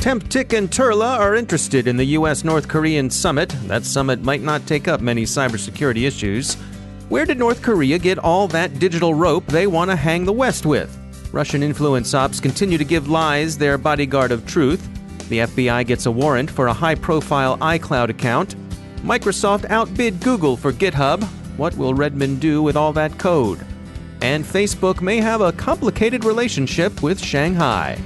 Temptik and Turla are interested in the U.S.-North Korean summit. That summit might not take up many cybersecurity issues. Where did North Korea get all that digital rope they want to hang the West with? Russian influence ops continue to give lies their bodyguard of truth. The FBI gets a warrant for a high-profile iCloud account. Microsoft outbid Google for GitHub. What will Redmond do with all that code? And Facebook may have a complicated relationship with Shanghai.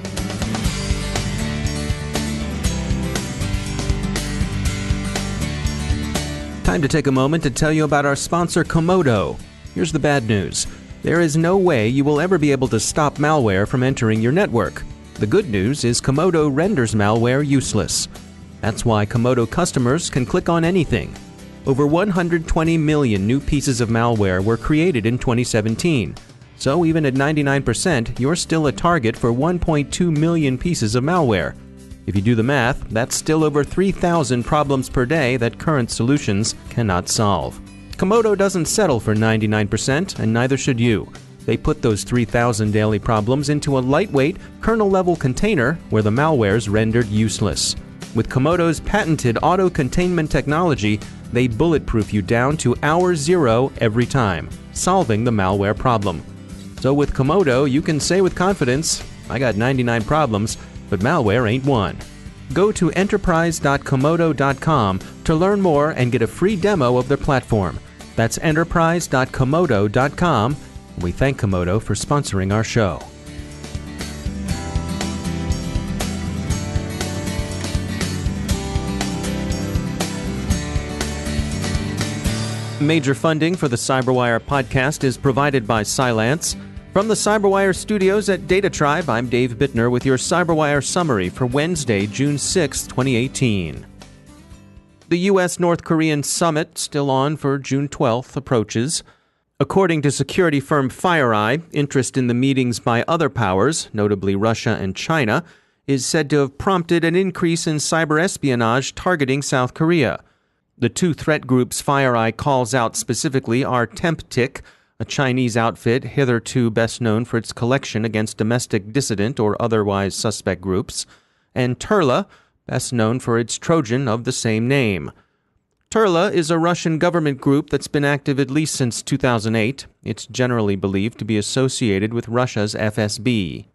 Time to take a moment to tell you about our sponsor, Komodo. Here's the bad news. There is no way you will ever be able to stop malware from entering your network. The good news is Komodo renders malware useless. That's why Komodo customers can click on anything. Over 120 million new pieces of malware were created in 2017. So even at 99%, you're still a target for 1.2 million pieces of malware. If you do the math, that's still over 3,000 problems per day that current solutions cannot solve. Komodo doesn't settle for 99%, and neither should you. They put those 3,000 daily problems into a lightweight, kernel-level container where the malware's rendered useless. With Komodo's patented auto-containment technology, they bulletproof you down to hour zero every time, solving the malware problem. So with Komodo, you can say with confidence, I got 99 problems, but malware ain't one. Go to enterprise.komodo.com to learn more and get a free demo of their platform. That's enterprise.komodo.com. We thank Komodo for sponsoring our show. Major funding for the CyberWire podcast is provided by Cylance. From the CyberWire studios at Data Tribe, I'm Dave Bittner with your CyberWire summary for Wednesday, June 6, 2018. The U.S.-North Korean summit, still on for June 12th, approaches. According to security firm FireEye, interest in the meetings by other powers, notably Russia and China, is said to have prompted an increase in cyber espionage targeting South Korea. The two threat groups FireEye calls out specifically are Temptik, a Chinese outfit hitherto best known for its collection against domestic dissident or otherwise suspect groups, and Turla, best known for its Trojan of the same name. Turla is a Russian government group that's been active at least since 2008. It's generally believed to be associated with Russia's FSB.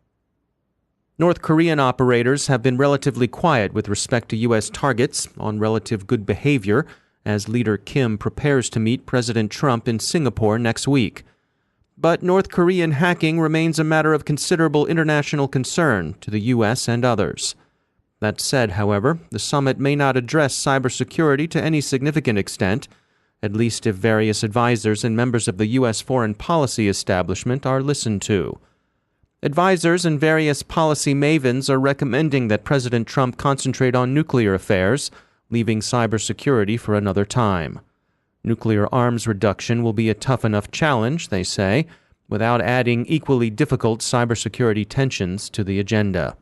North Korean operators have been relatively quiet with respect to U.S. targets on relative good behavior as leader Kim prepares to meet President Trump in Singapore next week. But North Korean hacking remains a matter of considerable international concern to the U.S. and others. That said, however, the summit may not address cybersecurity to any significant extent, at least if various advisors and members of the U.S. foreign policy establishment are listened to. Advisors and various policy mavens are recommending that President Trump concentrate on nuclear affairs, leaving cybersecurity for another time. Nuclear arms reduction will be a tough enough challenge, they say, without adding equally difficult cybersecurity tensions to the agenda.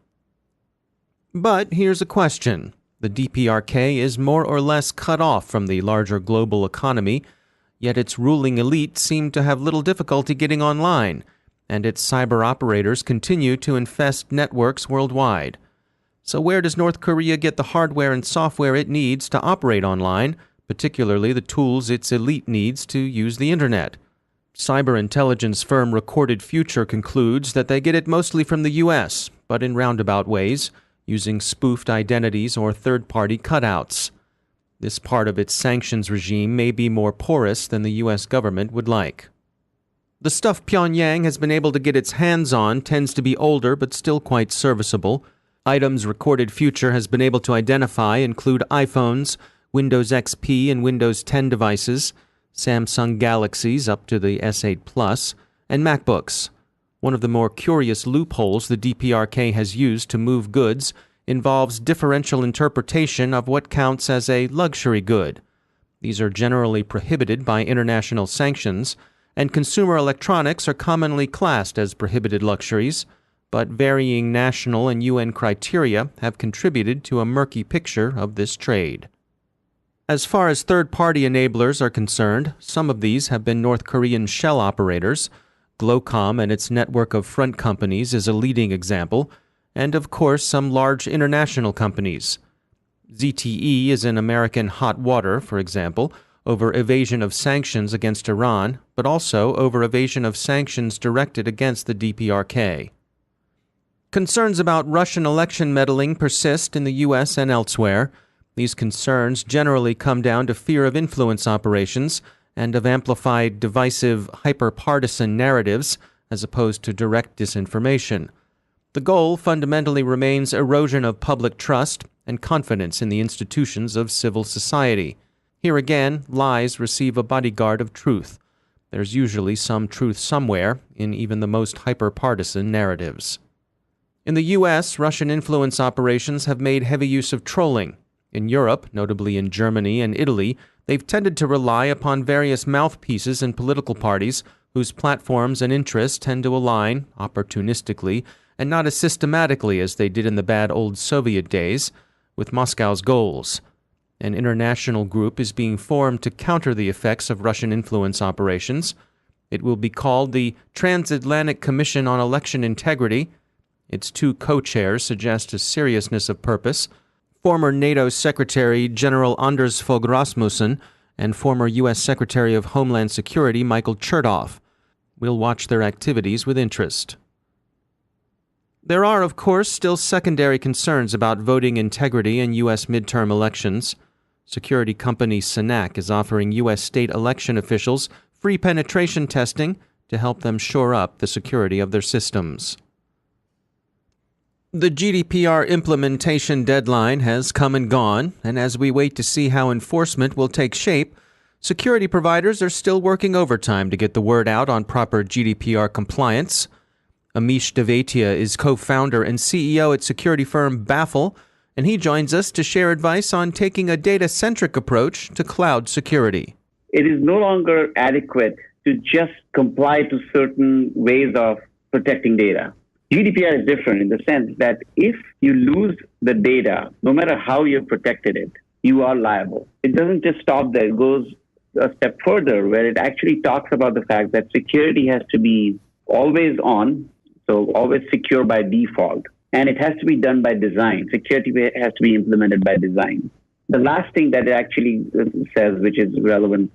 But here's a question. The DPRK is more or less cut off from the larger global economy, yet its ruling elite seem to have little difficulty getting online, and its cyber operators continue to infest networks worldwide. So where does North Korea get the hardware and software it needs to operate online, particularly the tools its elite needs to use the internet? Cyber intelligence firm Recorded Future concludes that they get it mostly from the U.S., but in roundabout ways, using spoofed identities or third-party cutouts. This part of its sanctions regime may be more porous than the U.S. government would like. The stuff Pyongyang has been able to get its hands on tends to be older but still quite serviceable. Items Recorded Future has been able to identify include iPhones, Windows XP and Windows 10 devices, Samsung Galaxies up to the S8 Plus, and MacBooks. One of the more curious loopholes the DPRK has used to move goods involves differential interpretation of what counts as a luxury good. These are generally prohibited by international sanctions, and consumer electronics are commonly classed as prohibited luxuries, but varying national and UN criteria have contributed to a murky picture of this trade. As far as third-party enablers are concerned, some of these have been North Korean shell operators. Glocom and its network of front companies is a leading example. and of course some large international companies. ZTE is in American hot water, for example, over evasion of sanctions against Iran, but also over evasion of sanctions directed against the DPRK. Concerns about Russian election meddling persist in the U.S. and elsewhere. These concerns generally come down to fear of influence operations and of amplified, divisive, hyper-partisan narratives, as opposed to direct disinformation. The goal fundamentally remains erosion of public trust and confidence in the institutions of civil society. Here again, lies receive a bodyguard of truth. There's usually some truth somewhere in even the most hyper-partisan narratives. In the U.S., Russian influence operations have made heavy use of trolling. In Europe, notably in Germany and Italy, they've tended to rely upon various mouthpieces in political parties whose platforms and interests tend to align, opportunistically, and not as systematically as they did in the bad old Soviet days, with Moscow's goals. An international group is being formed to counter the effects of Russian influence operations. It will be called the Transatlantic Commission on Election Integrity. Its two co-chairs suggest a seriousness of purpose: former NATO Secretary General Anders Fogh Rasmussen and former U.S. Secretary of Homeland Security Michael Chertoff. We'll watch their activities with interest. There are, of course, still secondary concerns about voting integrity in U.S. midterm elections. Security company Synack is offering U.S. state election officials free penetration testing to help them shore up the security of their systems. The GDPR implementation deadline has come and gone, and as we wait to see how enforcement will take shape, security providers are still working overtime to get the word out on proper GDPR compliance. Amish Devatia is co-founder and CEO at security firm Baffle, and he joins us to share advice on taking a data-centric approach to cloud security. It is no longer adequate to just comply to certain ways of protecting data. GDPR is different in the sense that if you lose the data, no matter how you've protected it, you are liable. It doesn't just stop there. It goes a step further where it actually talks about the fact that security has to be always on, so always secure by default. And it has to be done by design. Security has to be implemented by design. The last thing that it actually says, which is relevant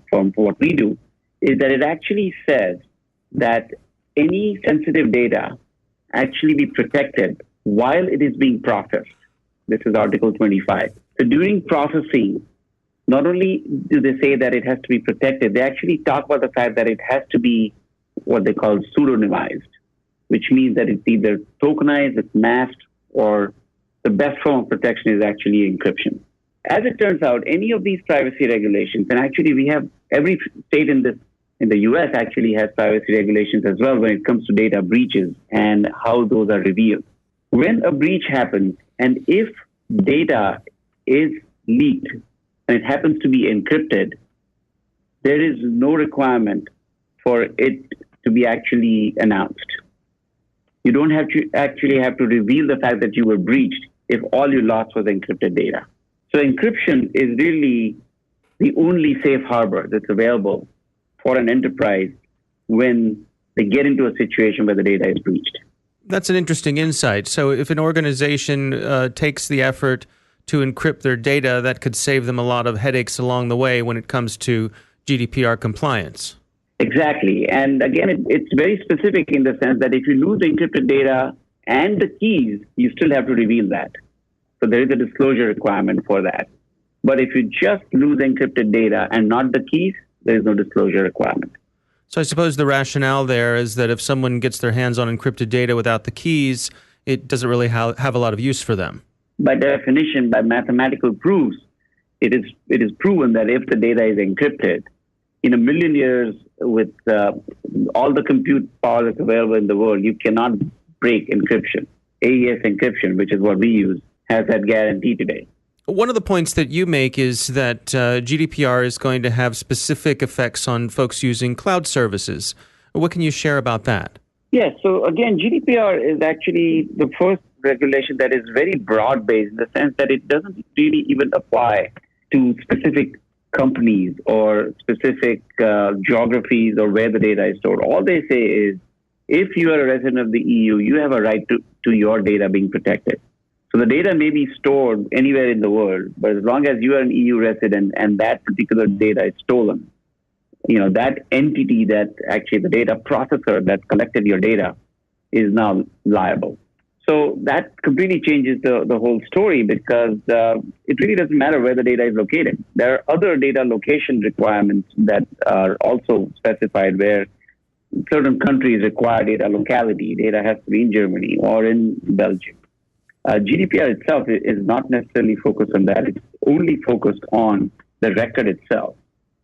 from what we do, is that it actually says that any sensitive data actually be protected while it is being processed. This is Article 25. So during processing, not only do they say that it has to be protected, they actually talk about the fact that it has to be what they call pseudonymized, which means that it's either tokenized, it's masked, or the best form of protection is actually encryption. As it turns out, any of these privacy regulations, and actually we have every state in the US actually has privacy regulations as well when it comes to data breaches and how those are revealed. When a breach happens, and if data is leaked and it happens to be encrypted, there is no requirement for it to be actually announced. You don't have to reveal the fact that you were breached if all you lost was encrypted data. So encryption is really the only safe harbor that's available for an enterprise when they get into a situation where the data is breached. That's an interesting insight. So if an organization takes the effort to encrypt their data, that could save them a lot of headaches along the way when it comes to GDPR compliance. Exactly. And again, it's very specific in the sense that if you lose the encrypted data and the keys, you still have to reveal that. So there is a disclosure requirement for that. But if you just lose encrypted data and not the keys, there is no disclosure requirement. So I suppose the rationale there is that if someone gets their hands on encrypted data without the keys, it doesn't really have a lot of use for them. By definition, by mathematical proofs, it is proven that if the data is encrypted, in a million years with all the compute power that's available in the world, you cannot break encryption. AES encryption, which is what we use, has that guarantee today. One of the points that you make is that GDPR is going to have specific effects on folks using cloud services. What can you share about that? Yes. So again, GDPR is actually the first regulation that is very broad-based in the sense that it doesn't really even apply to specific companies or specific geographies or where the data is stored. All they say is if you are a resident of the EU, you have a right to your data being protected. So the data may be stored anywhere in the world, but as long as you are an EU resident and that particular data is stolen, that entity that actually the data processor that collected your data is now liable. So that completely changes the whole story because it really doesn't matter where the data is located. There are other data location requirements that are also specified where certain countries require data locality. Data has to be in Germany or in Belgium. GDPR itself is not necessarily focused on that. It's only focused on the record itself,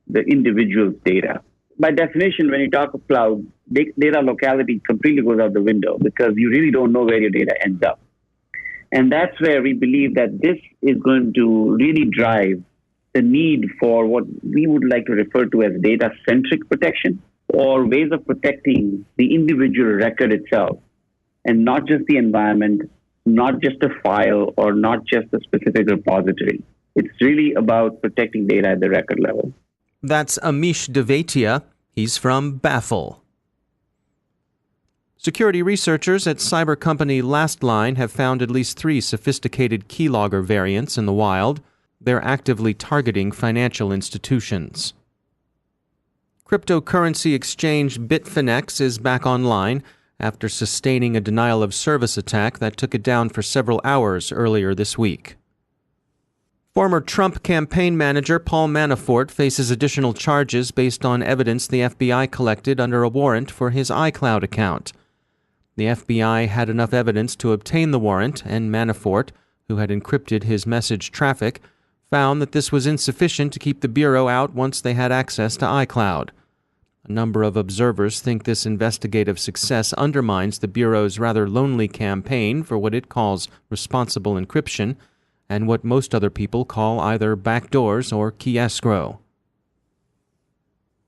the individual's data. By definition, when you talk of cloud, data locality completely goes out the window because you really don't know where your data ends up. And that's where we believe that this is going to really drive the need for what we would like to refer to as data-centric protection, or ways of protecting the individual record itself, and not just the environment, not just a file, or not just a specific repository. It's really about protecting data at the record level. That's Amish Devatia. He's from Baffle. Security researchers at cyber company Lastline have found at least 3 sophisticated keylogger variants in the wild. They're actively targeting financial institutions. Cryptocurrency exchange Bitfinex is back online after sustaining a denial-of-service attack that took it down for several hours earlier this week. Former Trump campaign manager Paul Manafort faces additional charges based on evidence the FBI collected under a warrant for his iCloud account. The FBI had enough evidence to obtain the warrant, and Manafort, who had encrypted his message traffic, found that this was insufficient to keep the Bureau out once they had access to iCloud. A number of observers think this investigative success undermines the Bureau's rather lonely campaign for what it calls responsible encryption, and what most other people call either backdoors or key escrow.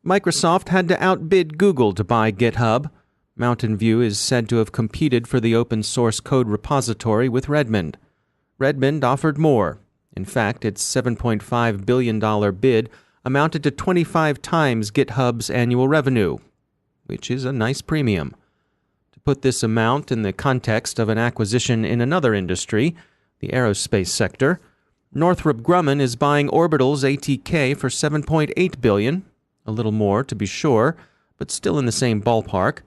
Microsoft had to outbid Google to buy GitHub. Mountain View is said to have competed for the open source code repository with Redmond. Redmond offered more. In fact, its $7.5 billion bid amounted to 25 times GitHub's annual revenue, which is a nice premium. To put this amount in the context of an acquisition in another industry, the aerospace sector, Northrop Grumman is buying Orbital's ATK for $7.8 billion, a little more to be sure, but still in the same ballpark.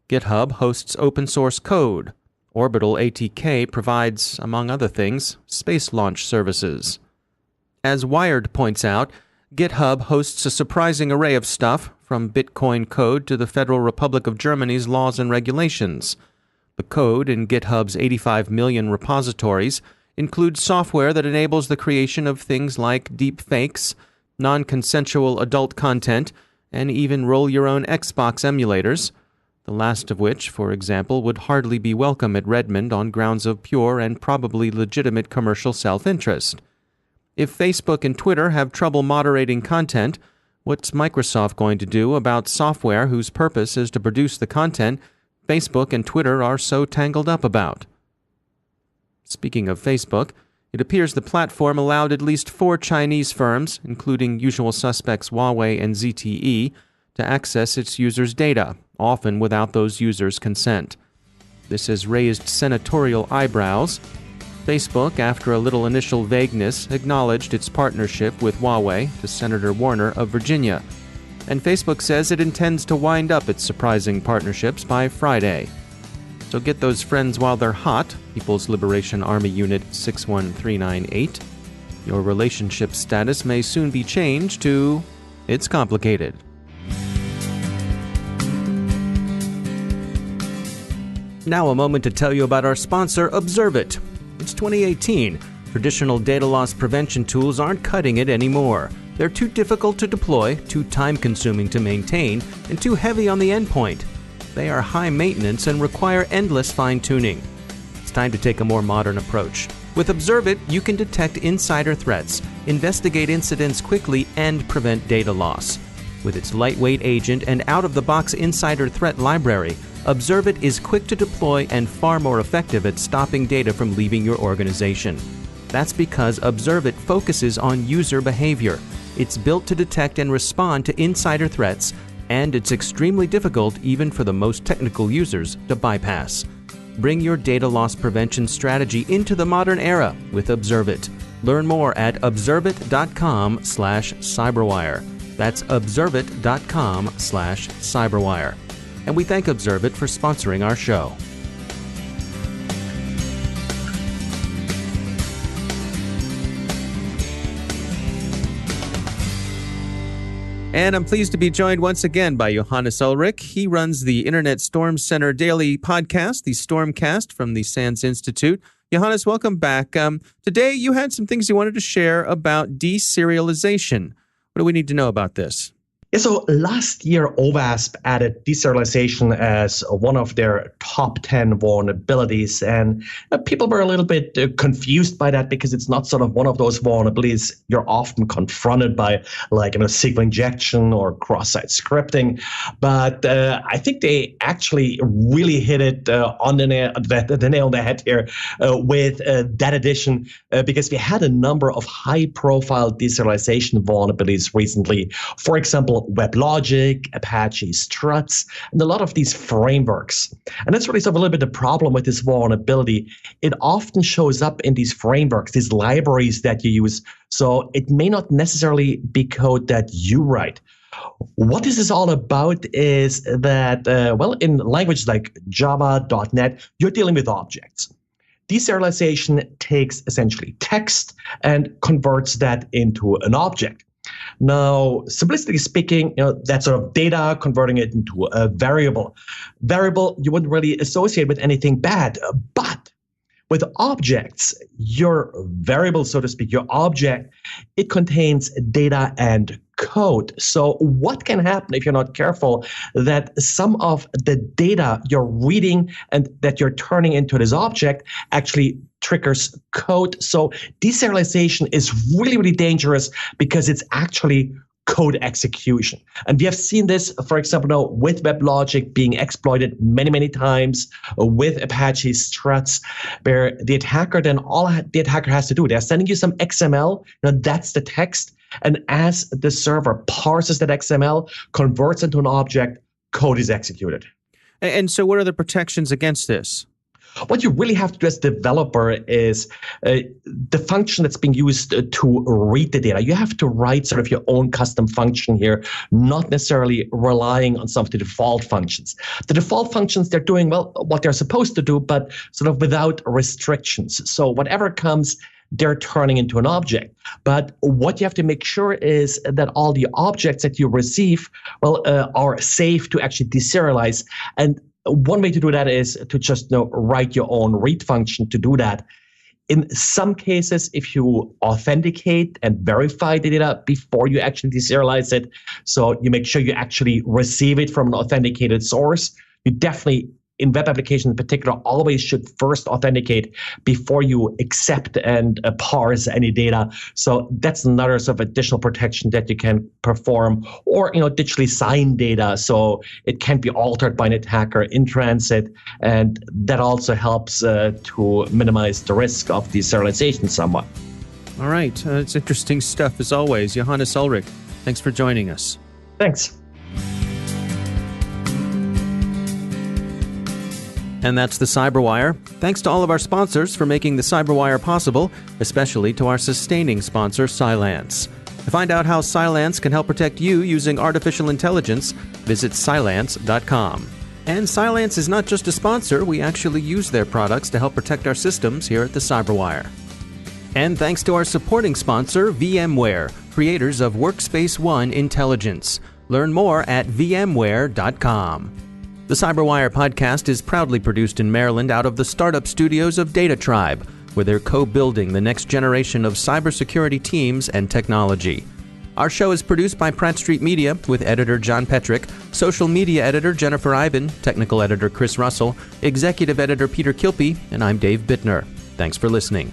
GitHub hosts open source code. Orbital ATK provides, among other things, space launch services. As Wired points out, GitHub hosts a surprising array of stuff, from Bitcoin code to the Federal Republic of Germany's laws and regulations. The code in GitHub's 85 million repositories includes software that enables the creation of things like deepfakes, non-consensual adult content, and even roll-your-own Xbox emulators, the last of which, for example, would hardly be welcome at Redmond on grounds of pure and probably legitimate commercial self-interest. If Facebook and Twitter have trouble moderating content, what's Microsoft going to do about software whose purpose is to produce the content Facebook and Twitter are so tangled up about? Speaking of Facebook, it appears the platform allowed at least 4 Chinese firms, including usual suspects Huawei and ZTE, to access its users' data, often without those users' consent. This has raised senatorial eyebrows. Facebook, after a little initial vagueness, acknowledged its partnership with Huawei to Senator Warner of Virginia. And Facebook says it intends to wind up its surprising partnerships by Friday. So get those friends while they're hot, People's Liberation Army Unit 61398. Your relationship status may soon be changed to, it's complicated. Now a moment to tell you about our sponsor, Observit. It's 2018. Traditional data loss prevention tools aren't cutting it anymore. They're too difficult to deploy, too time-consuming to maintain, and too heavy on the endpoint. They are high maintenance and require endless fine-tuning. It's time to take a more modern approach. With Observit, you can detect insider threats, investigate incidents quickly, and prevent data loss. With its lightweight agent and out-of-the-box insider threat library, Observit is quick to deploy and far more effective at stopping data from leaving your organization. That's because Observit focuses on user behavior. It's built to detect and respond to insider threats and it's extremely difficult even for the most technical users to bypass. Bring your data loss prevention strategy into the modern era with Observit. Learn more at observit.com/cyberwire. That's observit.com/cyberwire. And we thank Observit for sponsoring our show. And I'm pleased to be joined once again by Johannes Ulrich. He runs the Internet Storm Center Daily podcast, the Stormcast from the SANS Institute. Johannes, welcome back. Today you had some things you wanted to share about deserialization. What do we need to know about this? Yeah, so last year, OWASP added deserialization as one of their top 10 vulnerabilities. And people were a little bit confused by that because it's not sort of one of those vulnerabilities you're often confronted by, like SQL injection or cross-site scripting. But I think they actually really hit it on the nail on the head here with that addition because we had a number of high-profile deserialization vulnerabilities recently. For example, WebLogic, Apache Struts, and a lot of these frameworks. And that's really sort of a little bit the problem with this vulnerability. It often shows up in these frameworks, these libraries that you use. So it may not necessarily be code that you write. What this is all about is that, in languages like Java, .NET, you're dealing with objects. Deserialization takes essentially text and converts that into an object. Now, simplistically speaking, that sort of data, converting it into a variable. Variable you wouldn't really associate with anything bad, but with objects, your variable, so to speak, your object, it contains data and code. So what can happen if you're not careful that some of the data you're reading and that you're turning into this object actually triggers code. So deserialization is really, really dangerous because it's actually code execution. And we have seen this, for example, now with WebLogic being exploited many, many times with Apache Struts, where the attacker then all the attacker has to do, they're sending you some XML, that's the text. And as the server parses that XML, converts into an object, code is executed. And so what are the protections against this? What you really have to do as a developer is the function that's being used to read the data. You have to write sort of your own custom function here, not necessarily relying on some of the default functions. The default functions, they're doing, what they're supposed to do, but sort of without restrictions. So whatever comes, they're turning into an object. But what you have to make sure is that all the objects that you receive, are safe to actually deserialize. And one way to do that is to just write your own read function to do that. In some cases, if you authenticate and verify the data before you actually deserialize it, so you make sure you actually receive it from an authenticated source, you definitely, in web applications in particular, always should first authenticate before you accept and parse any data. So that's another sort of additional protection that you can perform. Or, digitally sign data, so it can't be altered by an attacker in transit. And that also helps to minimize the risk of deserialization somewhat. All right. It's interesting stuff as always. Johannes Ulrich, thanks for joining us. Thanks. And that's the Cyberwire. Thanks to all of our sponsors for making the Cyberwire possible, especially to our sustaining sponsor, Cylance. To find out how Cylance can help protect you using artificial intelligence, visit Cylance.com. And Cylance is not just a sponsor, we actually use their products to help protect our systems here at the Cyberwire. And thanks to our supporting sponsor, VMware, creators of Workspace ONE Intelligence. Learn more at vmware.com. The Cyberwire podcast is proudly produced in Maryland out of the startup studios of Data Tribe, where they're co-building the next generation of cybersecurity teams and technology. Our show is produced by Pratt Street Media with editor John Petrick, social media editor Jennifer Iben, technical editor Chris Russell, executive editor Peter Kilpie, and I'm Dave Bittner. Thanks for listening.